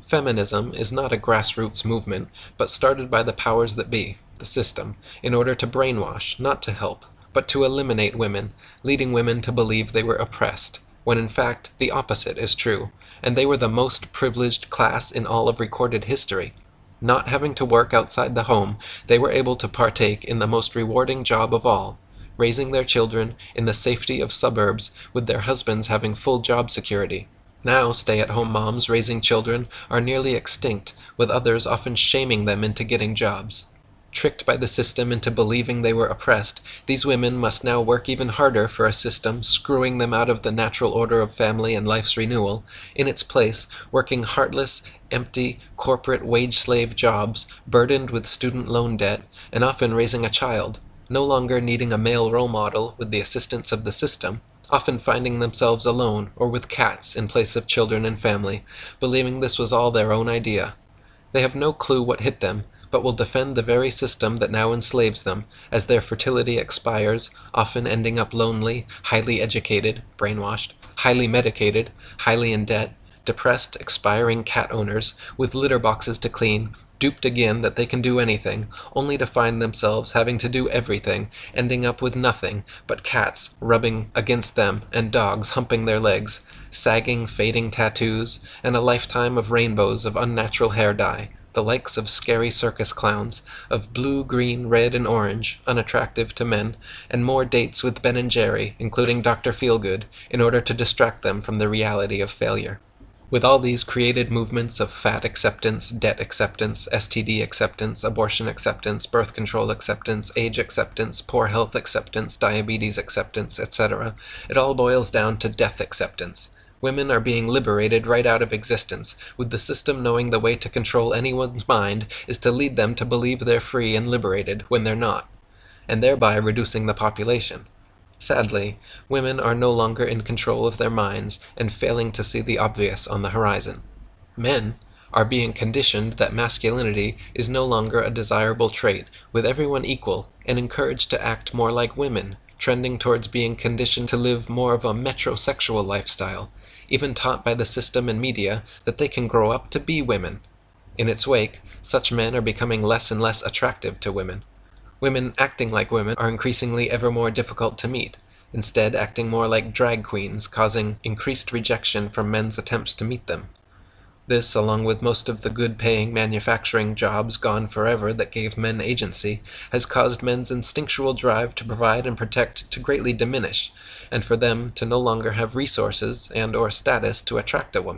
Feminism is not a grassroots movement, but started by the powers that be, the system, in order to brainwash, not to help, but to eliminate women, leading women to believe they were oppressed, when in fact the opposite is true, and they were the most privileged class in all of recorded history. Not having to work outside the home, they were able to partake in the most rewarding job of all, raising their children in the safety of suburbs with their husbands having full job security. Now stay-at-home moms raising children are nearly extinct, with others often shaming them into getting jobs. Tricked by the system into believing they were oppressed, these women must now work even harder for a system screwing them out of the natural order of family and life's renewal, in its place working heartless, empty, corporate wage-slave jobs, burdened with student loan debt, and often raising a child, no longer needing a male role model with the assistance of the system, often finding themselves alone or with cats in place of children and family, believing this was all their own idea. They have no clue what hit them, but will defend the very system that now enslaves them, as their fertility expires, often ending up lonely, highly educated, brainwashed, highly medicated, highly in debt, depressed, expiring cat owners, with litter boxes to clean, duped again that they can do anything, only to find themselves having to do everything, ending up with nothing but cats rubbing against them and dogs humping their legs, sagging, fading tattoos, and a lifetime of rainbows of unnatural hair dye, the likes of scary circus clowns, of blue, green, red, and orange, unattractive to men, and more dates with Ben and Jerry, including Dr. Feelgood, in order to distract them from the reality of failure. With all these created movements of fat acceptance, debt acceptance, STD acceptance, abortion acceptance, birth control acceptance, age acceptance, poor health acceptance, diabetes acceptance, etc., it all boils down to death acceptance. Women are being liberated right out of existence, with the system knowing the way to control anyone's mind is to lead them to believe they're free and liberated when they're not, and thereby reducing the population. Sadly, women are no longer in control of their minds and failing to see the obvious on the horizon. Men are being conditioned that masculinity is no longer a desirable trait, with everyone equal, and encouraged to act more like women, trending towards being conditioned to live more of a metrosexual lifestyle, even taught by the system and media that they can grow up to be women. In its wake, such men are becoming less and less attractive to women. Women acting like women are increasingly ever more difficult to meet, instead acting more like drag queens, causing increased rejection from men's attempts to meet them. This, along with most of the good-paying manufacturing jobs gone forever that gave men agency, has caused men's instinctual drive to provide and protect to greatly diminish, and for them to no longer have resources and/or status to attract a woman.